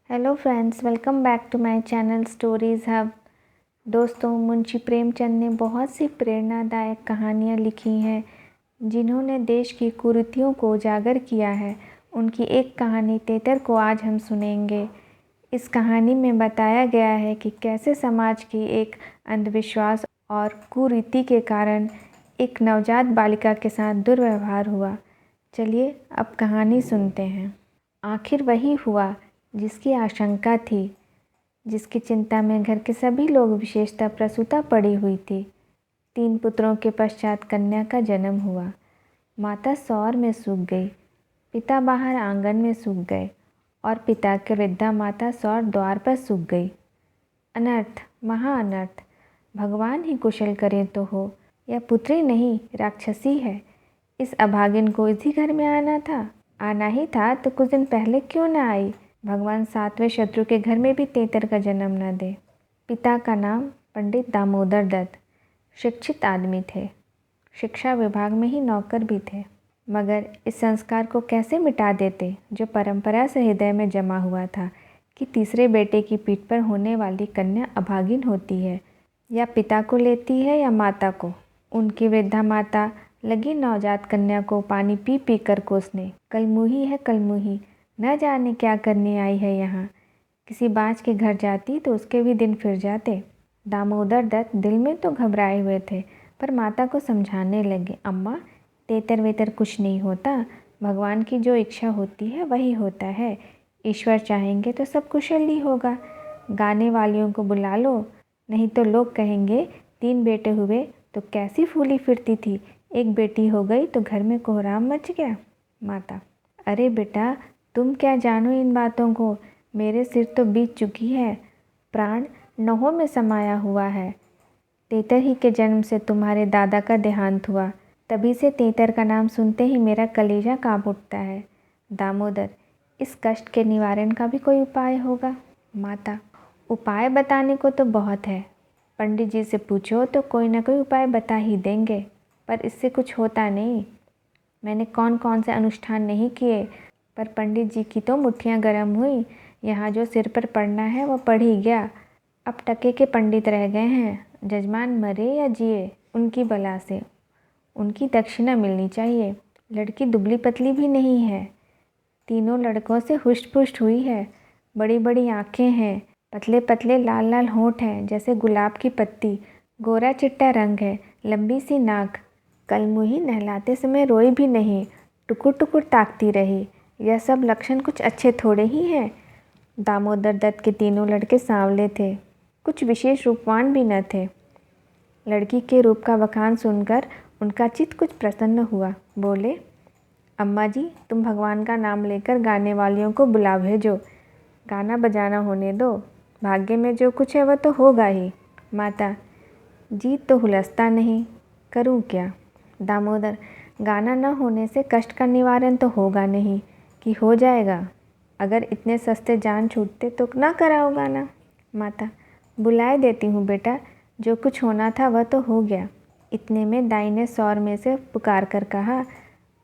Hello friends, welcome back to my channel stories hub. दोस्तों, मुंशी प्रेमचंद ने बहुत सी प्रेरणादायक कहानियाँ लिखी हैं जिन्होंने देश की कुरीतियों को उजागर किया है। उनकी एक कहानी तेतर को आज हम सुनेंगे। इस कहानी में बताया गया है कि कैसे समाज की एक अंधविश्वास और कुरीति के कारण एक नवजात बालिका के साथ दुर्व्यवहार हुआ। चलिए अब कहानी सुनते हैं। आखिर वही हुआ जिसकी आशंका थी, जिसकी चिंता में घर के सभी लोग विशेषतः प्रसूता पड़ी हुई थी। 3 पुत्रों के पश्चात कन्या का जन्म हुआ। माता सौर में सूख गई, पिता बाहर आंगन में सूख गए और पिता के वृद्धा माता सौर द्वार पर सूख गई। अनर्थ, महा अनर्थ। भगवान ही कुशल करे तो हो। यह पुत्री नहीं, राक्षसी है। इस अभागिन को इसी घर में आना ही था तो कुछ दिन पहले क्यों न आई। भगवान 7वें शत्रु के घर में भी तेतर का जन्म न दे। पिता का नाम पंडित दामोदर दत्त। शिक्षित आदमी थे, शिक्षा विभाग में ही नौकर भी थे। मगर इस संस्कार को कैसे मिटा देते जो परंपरा से हृदय में जमा हुआ था कि तीसरे बेटे की पीठ पर होने वाली कन्या अभागिन होती है, या पिता को लेती है या माता को। उनकी वृद्धा माता लगी नवजात कन्या को पानी पी पी कर कोसने। कलमुही है कलमुही, न जाने क्या करने आई है यहाँ। किसी बाज के घर जाती तो उसके भी दिन फिर जाते। दामोदर दत्त दिल में तो घबराए हुए थे, पर माता को समझाने लगे, अम्मा तेतर वेतर कुछ नहीं होता। भगवान की जो इच्छा होती है वही होता है। ईश्वर चाहेंगे तो सब कुशल ही होगा। गाने वालियों को बुला लो, नहीं तो लोग कहेंगे 3 बेटे हुए तो कैसी फूली फिरती थी, एक बेटी हो गई तो घर में कोहराम मच गया। माता, अरे बेटा, तुम क्या जानो इन बातों को। मेरे सिर तो बीत चुकी है, प्राण नहों में समाया हुआ है। तेतर ही के जन्म से तुम्हारे दादा का देहांत हुआ, तभी से तेतर का नाम सुनते ही मेरा कलेजा कांप उठता है। दामोदर, इस कष्ट के निवारण का भी कोई उपाय होगा। माता, उपाय बताने को तो बहुत है। पंडित जी से पूछो तो कोई ना कोई उपाय बता ही देंगे, पर इससे कुछ होता नहीं। मैंने कौन कौन से अनुष्ठान नहीं किए, पर पंडित जी की तो मुट्ठियाँ गर्म हुई। यहाँ जो सिर पर पड़ना है वो पड़ ही गया। अब टके के पंडित रह गए हैं। जजमान मरे या जिए, उनकी बला से उनकी दक्षिणा मिलनी चाहिए। लड़की दुबली पतली भी नहीं है, तीनों लड़कों से हुष्ट पुष्ट हुई है। बड़ी बड़ी आँखें हैं, पतले पतले लाल लाल होंठ हैं जैसे गुलाब की पत्ती, गोरा चिट्टा रंग है, लंबी सी नाक। कलमुही नहलाते समय रोई भी नहीं, टुकुर टुकुर ताकती रही। यह सब लक्षण कुछ अच्छे थोड़े ही हैं। दामोदर दत्त के तीनों लड़के सांवले थे, कुछ विशेष रूपवान भी न थे। लड़की के रूप का बखान सुनकर उनका चित्त कुछ प्रसन्न हुआ। बोले, अम्मा जी, तुम भगवान का नाम लेकर गाने वालियों को बुला भेजो। गाना बजाना होने दो, भाग्य में जो कुछ है वह तो होगा ही। माता, जीत तो हुलसता नहीं, करूं क्या। दामोदर, गाना न होने से कष्ट का निवारण तो होगा नहीं कि हो जाएगा। अगर इतने सस्ते जान छूटते तो ना कराओ गाना। माता, बुलाए देती हूँ बेटा, जो कुछ होना था वह तो हो गया। इतने में दाई ने सौर में से पुकार कर कहा,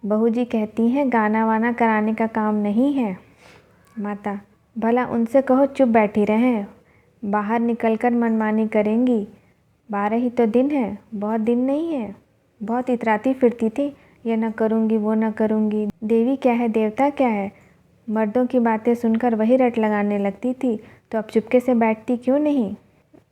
बहू जी कहती हैं गाना वाना कराने का काम नहीं है। माता, भला उनसे कहो चुप बैठी रहें, बाहर निकलकर मनमानी करेंगी। 12 ही तो दिन है, बहुत दिन नहीं है। बहुत इतराती फिरती थी, यह न करूँगी वो न करूँगी। देवी क्या है देवता क्या है, मर्दों की बातें सुनकर वही रट लगाने लगती थी, तो अब चुपके से बैठती क्यों नहीं।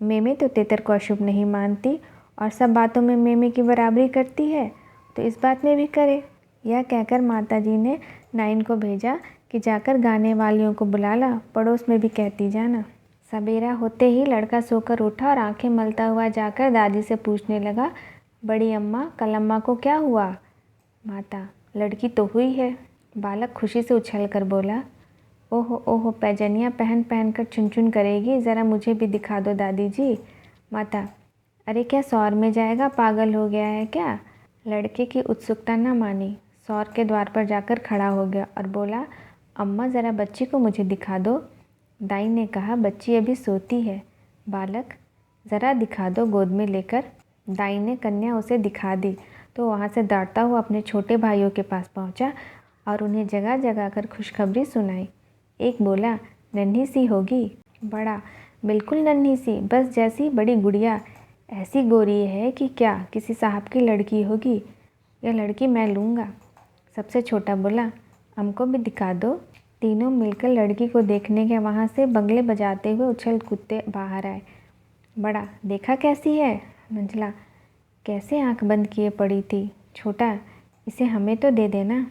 मेमे तो तेतर को अशुभ नहीं मानती और सब बातों में मेमे की बराबरी करती है, तो इस बात में भी करे। यह कहकर माताजी ने नाइन को भेजा कि जाकर गाने वालियों को बुला ला, पड़ोस में भी कहती जाना। सवेरा होते ही लड़का सोकर उठा और आंखें मलता हुआ जाकर दादी से पूछने लगा, बड़ी अम्मा, कल अम्मा को क्या हुआ। माता, लड़की तो हुई है। बालक खुशी से उछल कर बोला, ओहो ओहो, पैजनियाँ पहन पहन कर चुन चुन करेगी, ज़रा मुझे भी दिखा दो दादी जी। माता, अरे क्या सौर में जाएगा, पागल हो गया है क्या। लड़के की उत्सुकता न मानी, सौर के द्वार पर जाकर खड़ा हो गया और बोला, अम्मा ज़रा बच्ची को मुझे दिखा दो। दाई ने कहा, बच्ची अभी सोती है। बालक, ज़रा दिखा दो गोद में लेकर। दाई ने कन्या उसे दिखा दी तो वहाँ से दौड़ता हुआ अपने छोटे भाइयों के पास पहुँचा और उन्हें जगह जगह कर खुशखबरी सुनाई। एक बोला, नन्ही सी होगी? बड़ा, बिल्कुल नन्ही सी, बस जैसी बड़ी गुड़िया। ऐसी गोरी है कि क्या किसी साहब की लड़की होगी। यह लड़की मैं लूँगा। सबसे छोटा बोला, हमको भी दिखा दो। तीनों मिलकर लड़की को देखने के वहाँ से बगले बजाते हुए उछल कूदते बाहर आए। बड़ा, देखा कैसी है? मंझला, कैसे आंख बंद किए पड़ी थी। छोटा, इसे हमें तो दे देना।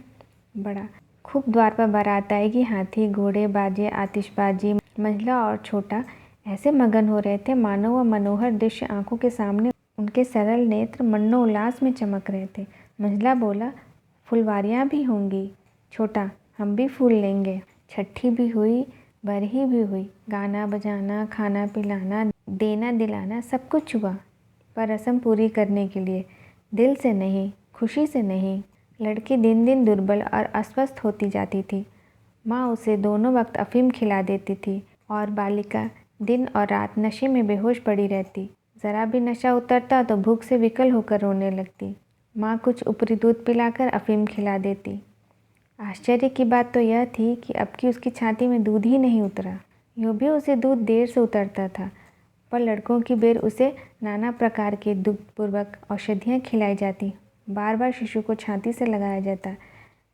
बड़ा, खूब द्वार पर बारात आएगी, हाथी घोड़े बाजे आतिशबाजी। मंझला और छोटा ऐसे मगन हो रहे थे मानो वह मनोहर दृश्य आंखों के सामने उनके सरल नेत्र मनोल्लास में चमक रहे थे। मंझला बोला, फुलवारियाँ भी होंगी। छोटा, हम भी फूल लेंगे। छठी भी हुई, बरही भी हुई, गाना बजाना खाना पिलाना देना दिलाना सब कुछ हुआ, पर रस्म पूरी करने के लिए, दिल से नहीं, खुशी से नहीं। लड़की दिन दिन दुर्बल और अस्वस्थ होती जाती थी। माँ उसे दोनों वक्त अफीम खिला देती थी और बालिका दिन और रात नशे में बेहोश पड़ी रहती। ज़रा भी नशा उतरता तो भूख से विकल होकर रोने लगती। माँ कुछ ऊपरी दूध पिलाकर अफीम खिला देती। आश्चर्य की बात तो यह थी कि अब की उसकी छाती में दूध ही नहीं उतरा। यूँ भी उसे दूध देर से उतरता था, पर लड़कों की बेर उसे नाना प्रकार के दुग्धपूर्वक औषधियाँ खिलाई जाती। बार बार शिशु को छाती से लगाया जाता,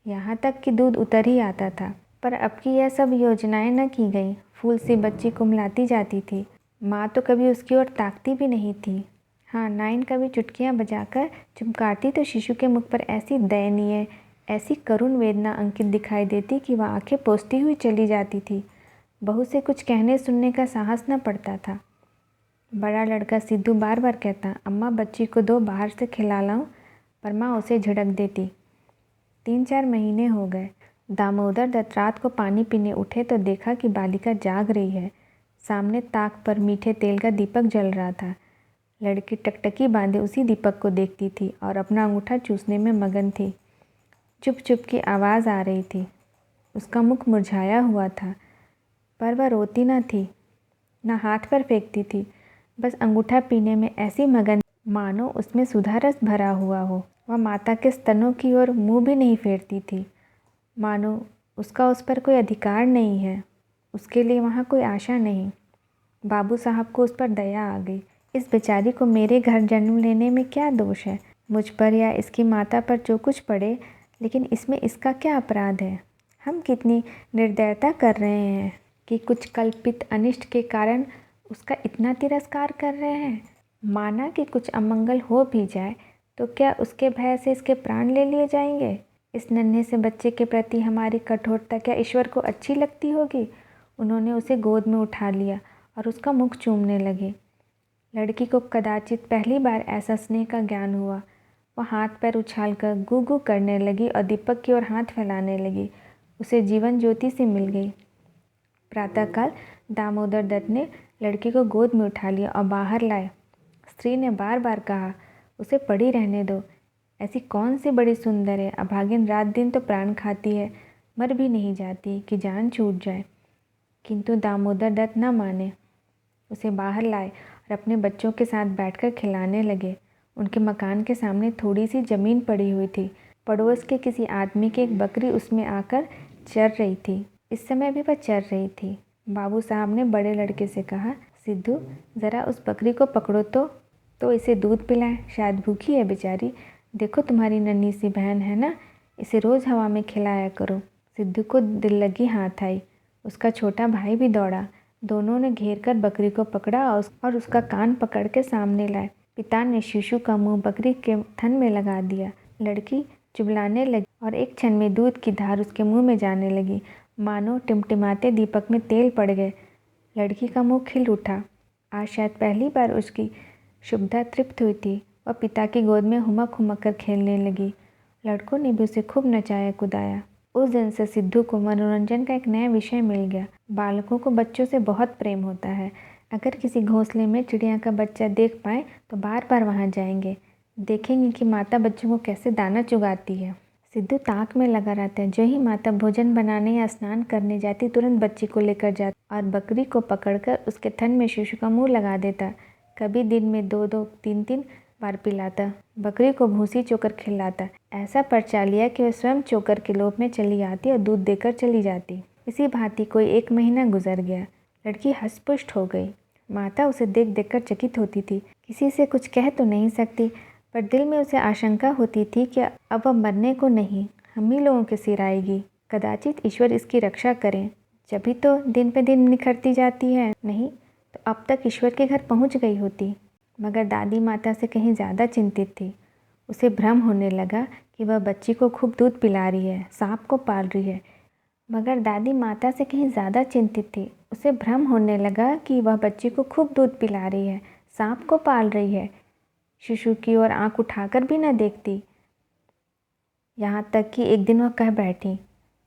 यहाँ तक कि दूध उतर ही आता था। पर अब की यह सब योजनाएं न की गई। फूल सी बच्ची कुम्हलाती जाती थी। माँ तो कभी उसकी ओर ताकती भी नहीं थी। हाँ, नाइन कभी चुटकियाँ बजाकर चुमकारती तो शिशु के मुख पर ऐसी दयनीय, ऐसी करुण वेदना अंकित दिखाई देती कि वह आंखें पोंछती हुई चली जाती थी। बहू से कुछ कहने सुनने का साहस न पड़ता था। बड़ा लड़का सिद्धू बार बार कहता, अम्मा बच्ची को दो, बाहर से खिला लाऊं, पर माँ उसे झिड़क देती। 3-4 महीने हो गए। दामोदर दत्त रात को पानी पीने उठे तो देखा कि बालिका जाग रही है। सामने ताक पर मीठे तेल का दीपक जल रहा था। लड़की टकटकी बांधे उसी दीपक को देखती थी और अपना अंगूठा चूसने में मगन थी। चुप चुप की आवाज़ आ रही थी। उसका मुख मुरझाया हुआ था, पर वह रोती न थी, न हाथ पर फेंकती थी, बस अंगूठा पीने में ऐसी मगन मानो उसमें सुधा रस भरा हुआ हो। वह माता के स्तनों की ओर मुंह भी नहीं फेरती थी, मानो उसका उस पर कोई अधिकार नहीं है, उसके लिए वहाँ कोई आशा नहीं। बाबू साहब को उस पर दया आ गई। इस बेचारी को मेरे घर जन्म लेने में क्या दोष है? मुझ पर या इसकी माता पर जो कुछ पड़े, लेकिन इसमें इसका क्या अपराध है? हम कितनी निर्दयता कर रहे हैं कि कुछ कल्पित अनिष्ट के कारण उसका इतना तिरस्कार कर रहे हैं। माना कि कुछ अमंगल हो भी जाए तो क्या उसके भय से इसके प्राण ले लिए जाएंगे? इस नन्हे से बच्चे के प्रति हमारी कठोरता क्या ईश्वर को अच्छी लगती होगी? उन्होंने उसे गोद में उठा लिया और उसका मुख चूमने लगे। लड़की को कदाचित पहली बार ऐसा स्नेह का ज्ञान हुआ। वह हाथ पैर उछालकर गू गू करने लगी और दीपक की ओर हाथ फैलाने लगी। उसे जीवन ज्योति से मिल गई। प्रातःकाल दामोदर दत्त ने लड़की को गोद में उठा लिया और बाहर लाए। स्त्री ने बार बार कहा, उसे पड़ी रहने दो, ऐसी कौन सी बड़ी सुंदर है, अभागिन रात दिन तो प्राण खाती है, मर भी नहीं जाती कि जान छूट जाए। किंतु दामोदर दत्त न माने। उसे बाहर लाए और अपने बच्चों के साथ बैठकर खिलाने लगे। उनके मकान के सामने थोड़ी सी ज़मीन पड़ी हुई थी। पड़ोस के किसी आदमी की एक बकरी उसमें आकर चर रही थी। इस समय भी वह चर रही थी। बाबू साहब ने बड़े लड़के से कहा, सिद्धू, ज़रा उस बकरी को पकड़ो तो इसे दूध पिलाएं, शायद भूखी है बेचारी। देखो तुम्हारी नन्ही सी बहन है ना, इसे रोज़ हवा में खिलाया करो। सिद्धू को दिल लगी हाथ आई। उसका छोटा भाई भी दौड़ा। दोनों ने घेर कर बकरी को पकड़ा और उसका कान पकड़ के सामने लाए। पिता ने शिशु का मुंह बकरी के थन में लगा दिया। लड़की चुबलाने लगी और एक क्षण में दूध की धार उसके मुंह में जाने लगी, मानो टिमटिमाते दीपक में तेल पड़ गए। लड़की का मुंह खिल उठा। आज शायद पहली बार उसकी शुभता तृप्त हुई थी। वह पिता की गोद में हुमक हुमक कर खेलने लगी। लड़कों ने भी उसे खूब नचाया कुदाया। उस दिन से सिद्धू को मनोरंजन का एक नया विषय मिल गया। बालकों को बच्चों से बहुत प्रेम होता है। अगर किसी घोंसले में चिड़िया का बच्चा देख पाए तो बार बार वहाँ जाएंगे, देखेंगे कि माता बच्चों को कैसे दाना चुगाती है। सिद्धू ताक में लगा रहता है। जो ही माता भोजन बनाने या स्नान करने जाती, तुरंत बच्ची को लेकर जाता और बकरी को पकड़कर उसके थन में शिशु का मुँह लगा देता। कभी दिन में 2-2, 3-3 बार पिलाता। बकरी को भूसी चोकर खिलाता। ऐसा परचा लिया कि वह स्वयं चोकर के लोभ में चली आती और दूध देकर चली जाती। इसी भांति कोई 1 महीना गुजर गया। लड़की हष्ट-पुष्ट हो गई। माता उसे देख देखकर चकित होती थी। किसी से कुछ कह तो नहीं सकती, पर दिल में उसे आशंका होती थी कि अब वह मरने को नहीं, हम ही लोगों के सिर आएगी। कदाचित ईश्वर इसकी रक्षा करें, जभी तो दिन पे दिन निखरती जाती है, नहीं तो अब तक ईश्वर के घर पहुंच गई होती। मगर दादी माता से कहीं ज़्यादा चिंतित थी। उसे भ्रम होने लगा कि वह बच्ची को खूब दूध पिला रही है, सांप को पाल रही है। मगर दादी माता से कहीं ज़्यादा चिंतित थी। उसे भ्रम होने लगा कि वह बच्ची को खूब दूध पिला रही है, सांप को पाल रही है। शिशु की ओर आंख उठाकर भी न देखती। यहाँ तक कि एक दिन वह कह बैठी,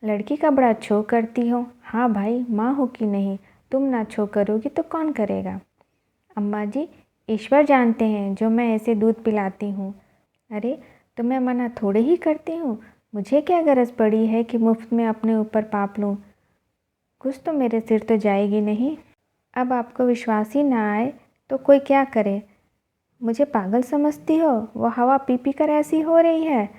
लड़की का बड़ा छो करती हो। हाँ भाई, माँ हो कि नहीं, तुम ना छो करोगी तो कौन करेगा। अम्मा जी, ईश्वर जानते हैं जो मैं ऐसे दूध पिलाती हूँ। अरे तो मैं मना थोड़े ही करती हूँ, मुझे क्या गरज पड़ी है कि मुफ्त में अपने ऊपर पाप लूँ। कुछ तो मेरे सिर तो जाएगी नहीं। अब आपको विश्वास ही ना आए तो कोई क्या करे। मुझे पागल समझती हो, वो हवा पी पी कर ऐसी हो रही है।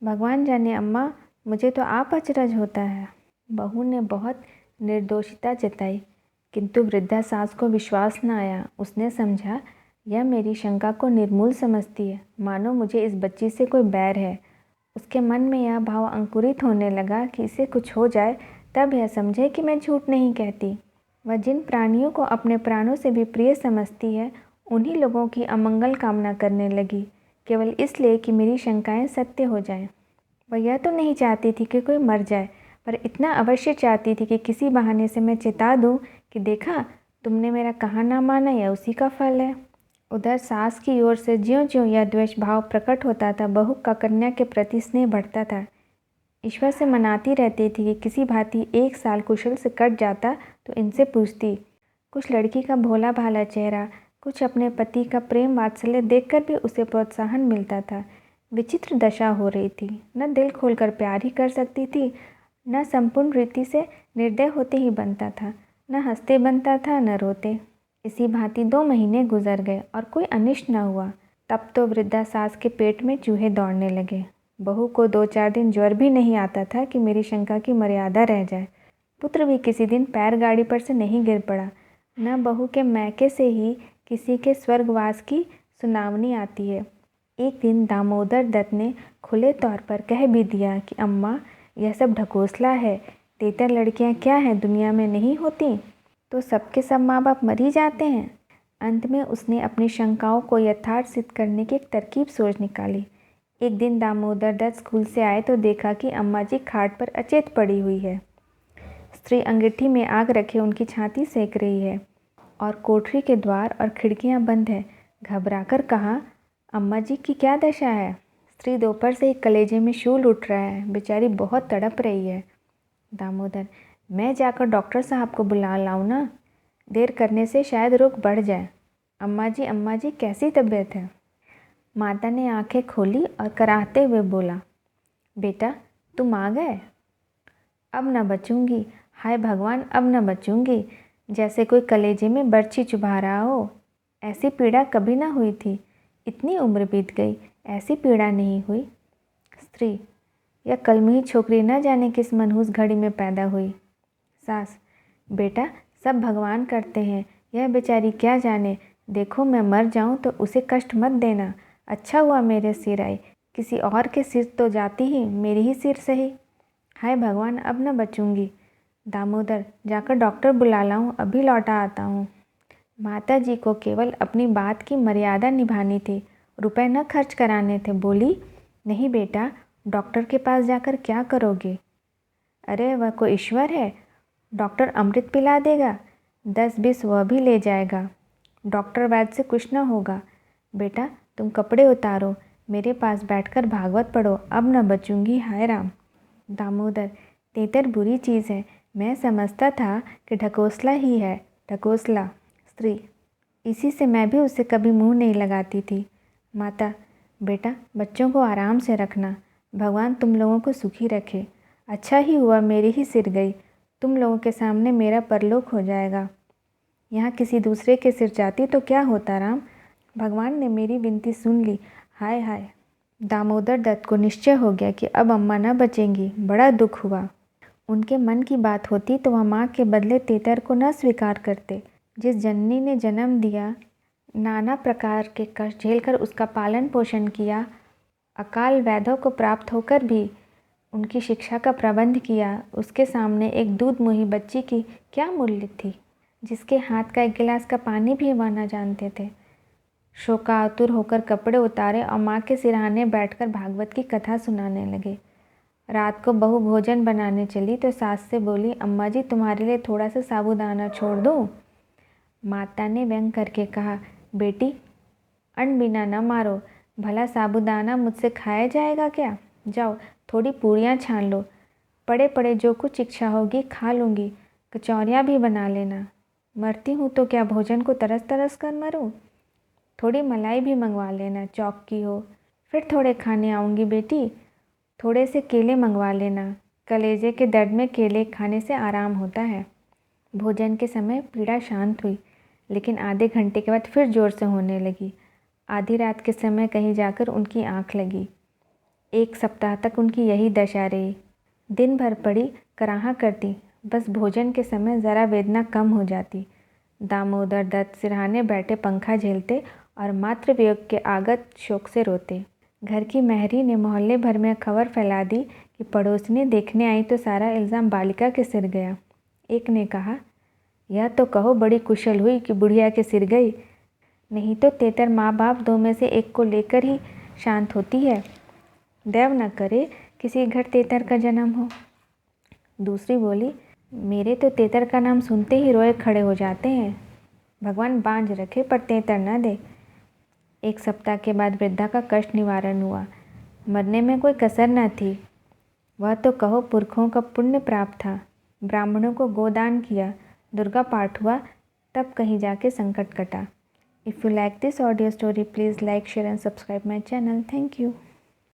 भगवान जाने अम्मा, मुझे तो आप अचरज होता है। बहू ने बहुत निर्दोषिता जताई, किंतु वृद्धा सास को विश्वास न आया। उसने समझा यह मेरी शंका को निर्मूल समझती है, मानो मुझे इस बच्ची से कोई बैर है। उसके मन में यह भाव अंकुरित होने लगा कि इसे कुछ हो जाए तब यह समझे कि मैं झूठ नहीं कहती। वह जिन प्राणियों को अपने प्राणों से भी प्रिय समझती है, उन्हीं लोगों की अमंगल कामना करने लगी, केवल इसलिए कि मेरी शंकाएं सत्य हो जाएं। वह यह तो नहीं चाहती थी कि कोई मर जाए, पर इतना अवश्य चाहती थी कि किसी बहाने से मैं चिता दूं कि देखा, तुमने मेरा कहा ना माना, यह उसी का फल है। उधर सास की ओर से ज्यों-ज्यों यह द्वेष भाव प्रकट होता था, बहू का कन्या के प्रति स्नेह बढ़ता था। ईश्वर से मनाती रहती थी कि किसी भांति 1 साल कुशल से कट जाता तो इनसे पूछती। कुछ लड़की का भोला भाला चेहरा, कुछ अपने पति का प्रेम वात्सल्य देखकर भी उसे प्रोत्साहन मिलता था। विचित्र दशा हो रही थी, न दिल खोलकर प्यार ही कर सकती थी, न संपूर्ण रीति से निर्दय होते ही बनता था, न हंसते बनता था, न रोते। इसी भांति 2 महीने गुजर गए और कोई अनिष्ट न हुआ। तब तो वृद्धा सास के पेट में चूहे दौड़ने लगे। बहू को 2-4 दिन ज्वर भी नहीं आता था कि मेरी शंका की मर्यादा रह जाए। पुत्र भी किसी दिन पैर गाड़ी पर से नहीं गिर पड़ा। न बहू के मैके से ही किसी के स्वर्गवास की सुनावनी आती है। एक दिन दामोदर दत्त ने खुले तौर पर कह भी दिया कि अम्मा, यह सब ढकोसला है, तेतर लड़कियां क्या हैं, दुनिया में नहीं होती, तो सबके सब माँ बाप मर ही जाते हैं। अंत में उसने अपनी शंकाओं को यथार्थ सिद्ध करने की एक तरकीब सोच निकाली। एक दिन दामोदर दत्त स्कूल से आए तो देखा कि अम्मा जी खाट पर अचेत पड़ी हुई है। स्त्री अंगीठी में आग रखे उनकी छाती सेक रही है और कोठरी के द्वार और खिड़कियां बंद है। घबराकर कहा, अम्मा जी की क्या दशा है। स्त्री दोपहर से एक कलेजे में शूल उठ रहा है, बेचारी बहुत तड़प रही है। दामोदर, मैं जाकर डॉक्टर साहब को बुला लाऊं ना, देर करने से शायद रोग बढ़ जाए। अम्मा जी कैसी तबीयत है। माता ने आंखें खोली और कराहते हुए बोला, बेटा तुम आ गए, अब न बचूंगी। हाय भगवान, अब न बचूंगी। जैसे कोई कलेजे में बर्छी चुभा रहा हो। ऐसी पीड़ा कभी ना हुई थी, इतनी उम्र बीत गई, ऐसी पीड़ा नहीं हुई। स्त्री, यह कलमी छोकरी न जाने किस मनहूस घड़ी में पैदा हुई। सास, बेटा सब भगवान करते हैं, यह बेचारी क्या जाने। देखो मैं मर जाऊं तो उसे कष्ट मत देना। अच्छा हुआ मेरे सिर आई, किसी और के सिर तो जाती ही, मेरी ही सिर सही। हाय भगवान, अब न बचूंगी। दामोदर, जाकर डॉक्टर बुला लाऊं, अभी लौटा आता हूँ। माता जी को केवल अपनी बात की मर्यादा निभानी थी, रुपए न खर्च कराने थे। बोली, नहीं बेटा, डॉक्टर के पास जाकर क्या करोगे। अरे वह कोई ईश्वर है, डॉक्टर अमृत पिला देगा, 10-20 वह भी ले जाएगा। डॉक्टर वैद्य से कुछ न होगा। बेटा तुम कपड़े उतारो, मेरे पास बैठकर भागवत पढ़ो, अब न बचूंगी। हाय राम। दामोदर, तेतर बुरी चीज़ है, मैं समझता था कि ढकोसला ही है, ढकोसला। स्त्री, इसी से मैं भी उससे कभी मुंह नहीं लगाती थी। माता, बेटा बच्चों को आराम से रखना, भगवान तुम लोगों को सुखी रखे। अच्छा ही हुआ मेरी ही सिर गई, तुम लोगों के सामने मेरा परलोक हो जाएगा। यहाँ किसी दूसरे के सिर जाती तो क्या होता राम। भगवान ने मेरी विनती सुन ली। हाय हाय। दामोदर दत्त को निश्चय हो गया कि अब अम्मा न बचेंगी। बड़ा दुख हुआ। उनके मन की बात होती तो वह माँ के बदले तेतर को न स्वीकार करते। जिस जननी ने जन्म दिया, नाना प्रकार के कष्ट झेलकर उसका पालन पोषण किया, अकाल वैधों को प्राप्त होकर भी उनकी शिक्षा का प्रबंध किया, उसके सामने एक दूध मुही बच्ची की क्या मूल्य थी, जिसके हाथ का एक गिलास का पानी भी वह न जानते थे। शोकातुर होकर कपड़े उतारे और माँ के सिरहाने बैठकर भागवत की कथा सुनाने लगे। रात को बहू भोजन बनाने चली तो सास से बोली, अम्मा जी तुम्हारे लिए थोड़ा सा साबूदाना छोड़ दूँ? माता ने व्यंग करके कहा, बेटी अन्न बिना न मारो, भला साबूदाना मुझसे खाया जाएगा क्या? जाओ थोड़ी पूरियाँ छान लो, पड़े पड़े जो कुछ इच्छा होगी खा लूँगी, कचौरियाँ भी बना लेना। मरती हूँ तो क्या भोजन को तरस तरस कर मरूँ? थोड़ी मलाई भी मंगवा लेना, चौक की हो। फिर थोड़े खाने आऊँगी बेटी, थोड़े से केले मंगवा लेना, कलेजे के दर्द में केले खाने से आराम होता है। भोजन के समय पीड़ा शांत हुई, लेकिन आधे घंटे के बाद फिर ज़ोर से होने लगी। आधी रात के समय कहीं जाकर उनकी आँख लगी। 1 सप्ताह तक उनकी यही दशा रही। दिन भर पड़ी कराहा करती, बस भोजन के समय ज़रा वेदना कम हो जाती। दामोदर दत्त सिरहाने बैठे पंखा झेलते और मातृ वियोग के आगत शोक से रोते। घर की महरी ने मोहल्ले भर में खबर फैला दी कि पड़ोसनी देखने आई तो सारा इल्ज़ाम बालिका के सिर गया। एक ने कहा, यह तो कहो बड़ी कुशल हुई कि बुढ़िया के सिर गई, नहीं तो तेतर माँ बाप 2 में से एक को लेकर ही शांत होती है। देव न करे किसी घर तेतर का जन्म हो। दूसरी बोली, मेरे तो तेतर का नाम सुनते ही रोए खड़े हो जाते हैं। भगवान बांझ रखे पर तेतर न दे। 1 सप्ताह के बाद वृद्धा का कष्ट निवारण हुआ। मरने में कोई कसर न थी। वह तो कहो पुरखों का पुण्य प्राप्त था। ब्राह्मणों को गोदान किया, दुर्गा पाठ हुआ, तब कहीं जाके संकट कटा। If you like this audio story, please like, share and subscribe my channel. Thank you.